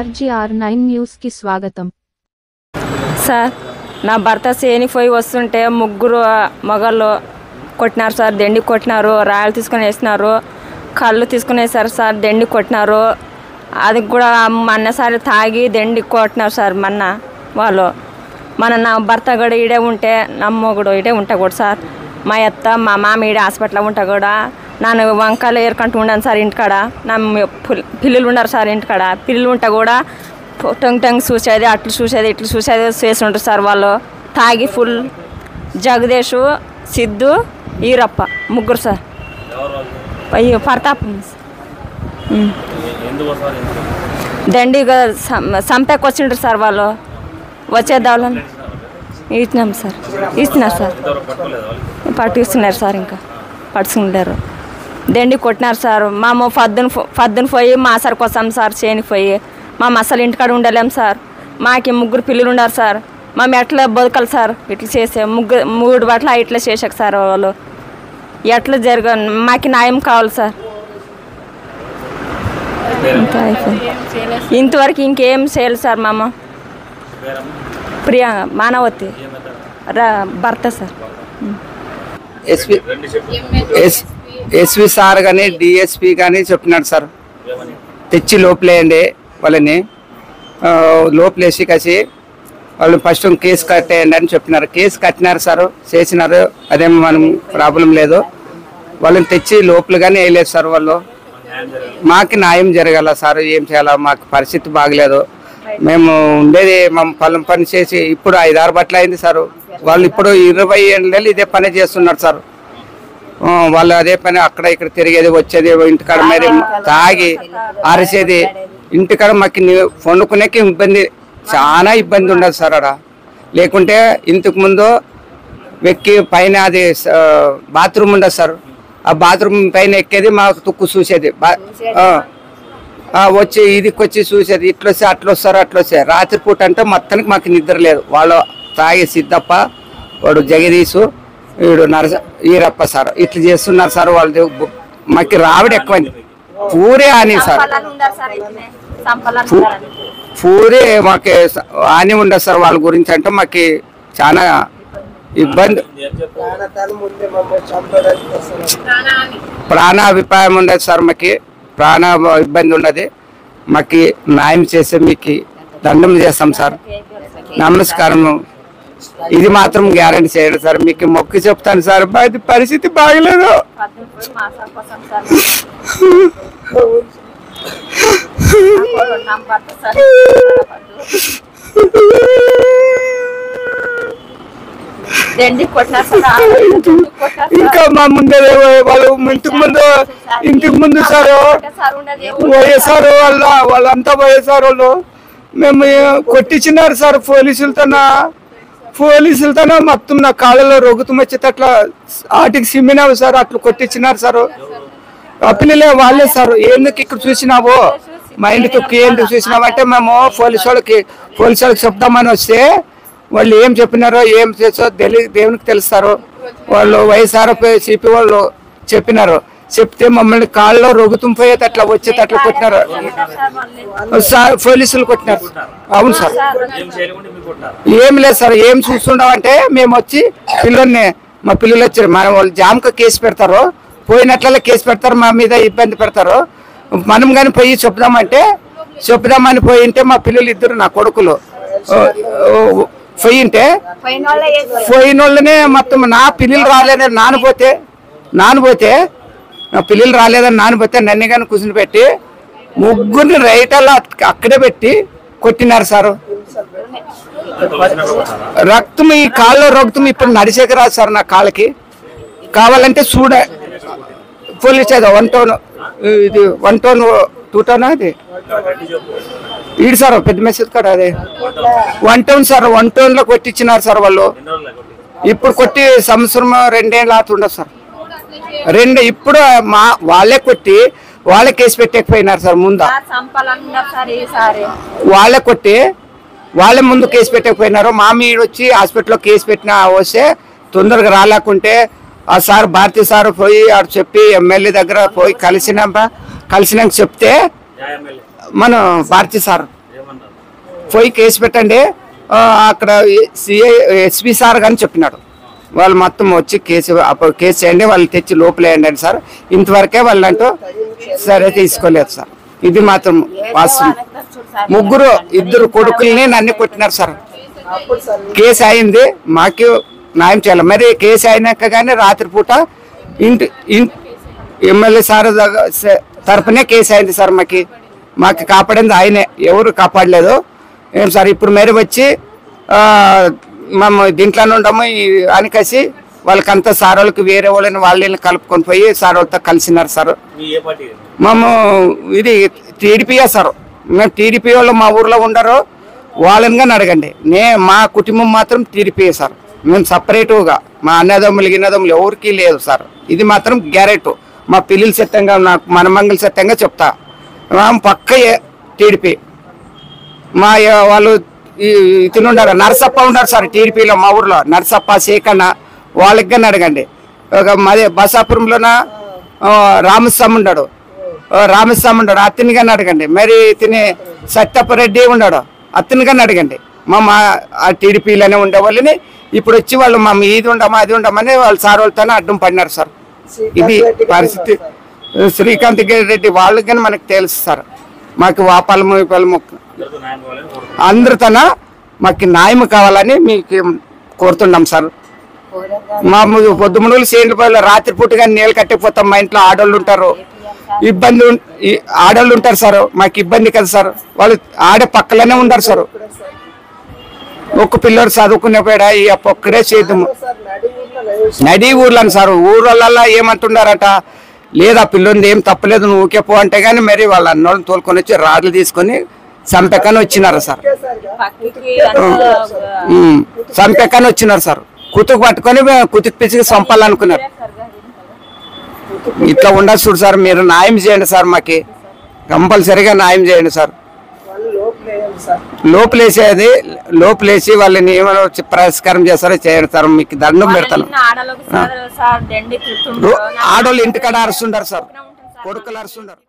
RGR9 news కి స్వాగతం. Sir నా భర్త సేనికి పోయి వస్తుంటే ముగ్గురు మగళ్ళు కొట్టినారు సార్. దెండి కొట్టినారు, రాయలు తీసుకొని వేసినారు, కళ్ళు తీసుకుని వేసారు సార్. దెండి కొట్టినారు. అది కూడా మొన్నసారి తాగి దెండి కొట్టినారు సార్. వాళ్ళు నా భర్త కూడా ఈడే ఉంటే నమ్మ కూడా ఈడే ఉంటా కూడా సార్. మా అత్త మా మామ ఈడే హాస్పిటల్లో ఉంటా కూడా. నన్ను వంకాయలు ఏరుకుంటూ ఉన్నాను సార్ ఇంటికాడ. నా పిల్లలు ఉన్నారు సార్ ఇంటికాడ. పిల్లలు ఉంటా కూడా టంగ్ టంగ్ చూసేది, అట్లు చూసేది, ఇట్లు చూసేది చేసి ఉంటారు సార్. వాళ్ళు తాగి ఫుల్ జగదేశు, సిద్ధు, ఈరప్ప ముగ్గురు సార్. అయ్యో ప్రతాప్ దండిగా సంపేకి వచ్చిండ్రు సార్. వాళ్ళు వచ్చేద్దాం ఇచ్చినాం సార్. ఇస్తున్నారు సార్. పట్టుకుస్తున్నారు సార్. ఇంకా పట్టుకుంటారు. దండి కొట్టినారు సార్. మేము పద్దున పోయి మా సరికి వస్తాం సార్. చేనికి పోయి మేము అసలు ఇంటికాడ ఉండలేం సార్. మాకు ముగ్గురు పిల్లలు ఉన్నారు సార్. మేము ఎట్లా బతకాలి సార్? ఇట్లా చేసే మూడు బట్ల ఇట్లా చేసాక సార్. వాళ్ళు ఎట్లా మాకు న్యాయం కావాలి సార్. ఇంతవరకు ఇంకేం చేయాలి సార్. మామ ప్రియా మానవతి భర్త సార్. ఎస్వి సార్ కానీ డిఎస్పి కానీ చెప్పినాడు సార్. తెచ్చి లోపలేయండి వాళ్ళని, లోపలేసి కసి వాళ్ళు ఫస్ట్ కేసు కట్టేయండి అని చెప్పినారు. కేసు కట్టినారు సార్, చేసినారు. అదేం మనం ప్రాబ్లం లేదు. వాళ్ళని తెచ్చి లోపల కానీ వేయలేదు సార్. వాళ్ళు మాకు న్యాయం జరగాల సార్. ఏం చేయాలా? మాకు పరిస్థితి బాగలేదు. మేము ఉండేది మేము పొలం పని చేసి ఇప్పుడు 5-6 బట్టలు అయింది సార్. వాళ్ళు ఇప్పుడు 20 ఏళ్ళు ఇదే పని చేస్తున్నారు సార్. వాళ్ళు అదే పని అక్కడ ఇక్కడ తిరిగేది, వచ్చేది, ఇంటికాడ మీద తాగి అరిసేది. ఇంటికాడ మాకు వండుకునేకి ఇబ్బంది, చాలా ఇబ్బంది ఉండదు సార్. అక్కడ లేకుంటే ఇంతకు ముందు వెక్కి పైన అది బాత్రూమ్ ఉండదు సార్. ఆ బాత్రూమ్ పైన ఎక్కేది, మాకు తుక్కు చూసేది, వచ్చి ఇదికి వచ్చి చూసేది. ఇట్లొస్తే అట్లా వస్తారు, అట్లా వస్తే రాత్రిపూట అంటే మొత్తానికి మాకు నిద్ర లేదు. వాళ్ళు తాగి సిద్ధప్ప, వాడు జగదీశు, వీడు ఈరప్ప సార్ ఇట్లా చేస్తున్నారు సార్. వాళ్ళు మాకు రావిడ ఎక్కువైంది. పూరే అని సార్, పూరే మాకు హాని ఉండదు సార్. వాళ్ళ గురించి అంటే మాకు చాలా ఇబ్బంది, ప్రాణాభిప్రాయం ఉండదు సార్. మాకు ప్రాణ ఇబ్బంది ఉండదు. మాకు న్యాయం చేస్తే మీకు దండం చేస్తాం సార్. నమస్కారం. ఇది మాత్రం గ్యారెంటీ చేయండి సార్. మీకు మొక్కి చెప్తాను సార్. పరిస్థితి బాగలేదు. ఇంకా మా ముందే వాళ్ళు ఇంటికి ముందు సార్ వైఎస్ఆర్ వాళ్ళంతా వైఎస్ఆర్ వాళ్ళు మేము కొట్టించినారు సార్. పోలీసులతో మొత్తం నా కాళ్ళలో రొగుతం వచ్చేది అట్లా ఆటికి సిమ్మినావు సార్. అట్లా కొట్టించినారు సార్. ఆ పిల్లలే వాళ్ళే సార్. ఎందుకు ఇక్కడ చూసినావు మా ఇంటికి ఎందుకు చూసినావు అంటే మేము పోలీసు వాళ్ళకి చెప్దామని వస్తే వాళ్ళు ఏం చెప్పినారో ఏం చేసో దేవునికి తెలుస్తారు. వాళ్ళు వైఎస్ఆర్ సిపి వాళ్ళు చెప్పినారు. చెప్తే మమ్మల్ని కాళ్ళలో రొగుతం పోయేది అట్లా వచ్చేది అట్లా కొట్టినారు సార్. పోలీసులు కొట్టినారు. అవును సార్. ఏం లేదు సార్. ఏం చూస్తుండవంటే మేము వచ్చి మా పిల్లలు వచ్చారు. మన వాళ్ళు జామక కేసు పెడతారు, పోయినట్ల కేసు పెడతారు, మా మీద ఇబ్బంది పెడతారు. మనం కానీ పోయి చెప్దామని పోయింటే మా పిల్లలు ఇద్దరు, నా కొడుకులు పోయింటే పోయిన వాళ్ళనే మొత్తం నా పిల్లలు రాలేదని నానబోతే నా పిల్లలు రాలేదని నానబోతే నన్ను కానీ కూర్చుని పెట్టి ముగ్గురిని రైటల్లో అక్కడే పెట్టి కొట్టినారు సార్. రక్తం ఈ కాళ్ళలో రక్తం ఇప్పుడు నడిచేకి రాదు సార్. నా కాళ్ళకి కావాలంటే పోలీస్ 1 టౌన్, ఇది 1 టౌన్ 2 టౌన్ అది ఈడు సార్ పెద్ద మెసేజ్ కాడ అదే 1 టౌన్ సార్. 1 టౌన్ లో కొట్టించినారు సార్. వాళ్ళు ఇప్పుడు కొట్టి సంవత్సరం 2 ఏళ్ళు అవుతుండదు సార్. ఇప్పుడు వాళ్ళే కొట్టి వాళ్ళే కేసు పెట్టకపోయినారు సార్. ముందు వాళ్ళే కొట్టి వాళ్ళే ముందు కేసు పెట్టకపోయినారు. మామీడు వచ్చి హాస్పిటల్లో కేసు పెట్టినా వస్తే తొందరగా రాలేకుంటే ఆ సార్ భారతీ సార్ పోయి ఆడు చెప్పి ఎమ్మెల్యే దగ్గర పోయి కలిసినాక చెప్తే మన భారతీ సార్ పోయి కేసు పెట్టండి అక్కడ సిఐ ఎస్పీ సార్ కానీ చెప్పినాడు. వాళ్ళు మొత్తం వచ్చి కేసు చేయండి, వాళ్ళు తెచ్చి లోపలేయండి అని సార్. ఇంతవరకే వాళ్ళంటూ సరే తీసుకోలేదు సార్. ఇది మాత్రం వాస్తవం. ముగ్గురు ఇద్దరు కొడుకుల్ని నన్ను కొట్టినారు సార్. కేసు అయింది, మాకు న్యాయం చేయాలి. మరి కేసు అయినాక కానీ రాత్రిపూట ఎమ్మెల్యే సార్ తరపునే కేసు అయింది సార్. మాకు కాపాడింది ఆయనే, ఎవరు కాపాడలేదు. ఏం సార్ ఇప్పుడు మరి వచ్చి మేము దీంట్లోనే ఉండము అని కలిసి వాళ్ళకంతా సార్ వాళ్ళకి వేరే వాళ్ళని కలుపుకొని పోయి సార్ వాళ్ళతో కలిసినారు సార్. మేము ఇది టీడీపీయే సార్. మేము టీడీపీ వాళ్ళు మా ఊర్లో ఉండరు, వాళ్ళని కానీ అడగండి. మా కుటుంబం మాత్రం టీడీపీయే సార్. మేము సపరేటుగా మా అన్నదమ్ములు గిన్నదమ్ములు ఎవరికి లేదు సార్. ఇది మాత్రం గ్యారెంటీ. మా పిల్లలు సత్యంగా నాకు మనమంగళ సత్యంగా చెప్తా, పక్క టీడీపీ. మా వాళ్ళు ఇతను ఉండారు, నరసప్ప ఉన్నారు సార్ టీడీపీలో మా ఊర్లో. నరసప్ప శేఖన్న వాళ్ళకి కానీ అడగండి. మాది బసాపురంలోన రామస్వామి ఉన్నాడు, అతని కానీ అడగండి. మరి ఇతని సత్యపరెడ్డి ఉన్నాడు, అతని కానీ అడగండి. మా టీడీపీలోనే ఉండే వాళ్ళని ఇప్పుడు వచ్చి వాళ్ళు మా ఇది ఉండమా అది ఉండమని వాళ్ళు సార్ వాళ్ళతోనే అడ్డం పడినారు సార్. ఇది పరిస్థితి. శ్రీకాంత్ రెడ్డి వాళ్ళకి కానీ మనకు తెలుసు సార్. మాకు వాపాలము అందరితోన మాకు న్యాయం కావాలని మీకు కోరుతున్నాం సార్. మా పొద్దుమూడులు సేంద్రపల్లి రాత్రిపూట కానీ నీళ్ళు కట్టిపోతాం. మా ఇంట్లో ఆడవాళ్ళు ఉంటారు, ఆడవాళ్ళు ఉంటారు సార్. మాకు ఇబ్బంది కదా సార్. వాళ్ళు ఆడే పక్కలోనే ఉంటారు సార్. ఒక్క పిల్లడు చదువుకునే పోయాడా ఈ ఒక్కడే చేద్దాము నడి ఊర్లను సార్. ఊర్లలో ఏమంటున్నారట, లేదా పిల్లని ఏం తప్పలేదు నువ్వు ఊకే పో అంటే కానీ మరి వాళ్ళ అన్నోళ్ళని తోలుకొని వచ్చి రాడ్లు తీసుకొని చంపెక్కని వచ్చినారు సార్. చంపెక్కని వచ్చినారు సార్. కుతుకు పట్టుకొని కుతుకు పిచ్చికి చంపాలనుకున్నారు. ఇట్లా ఉండదు చూడు సార్. మీరు న్యాయం చేయండి సార్, మాకి కంపల్సరీగా న్యాయం చేయండి సార్. లోపలేసి వాళ్ళని ఏమైనా పరిష్కారం చేస్తారో చేయండి సార్. మీకు దండం పెడతాను. ఆడోళ్ళు ఇంటికాడ అరుస్తుంటారు సార్, కొడుకులు అరుస్తుంటారు.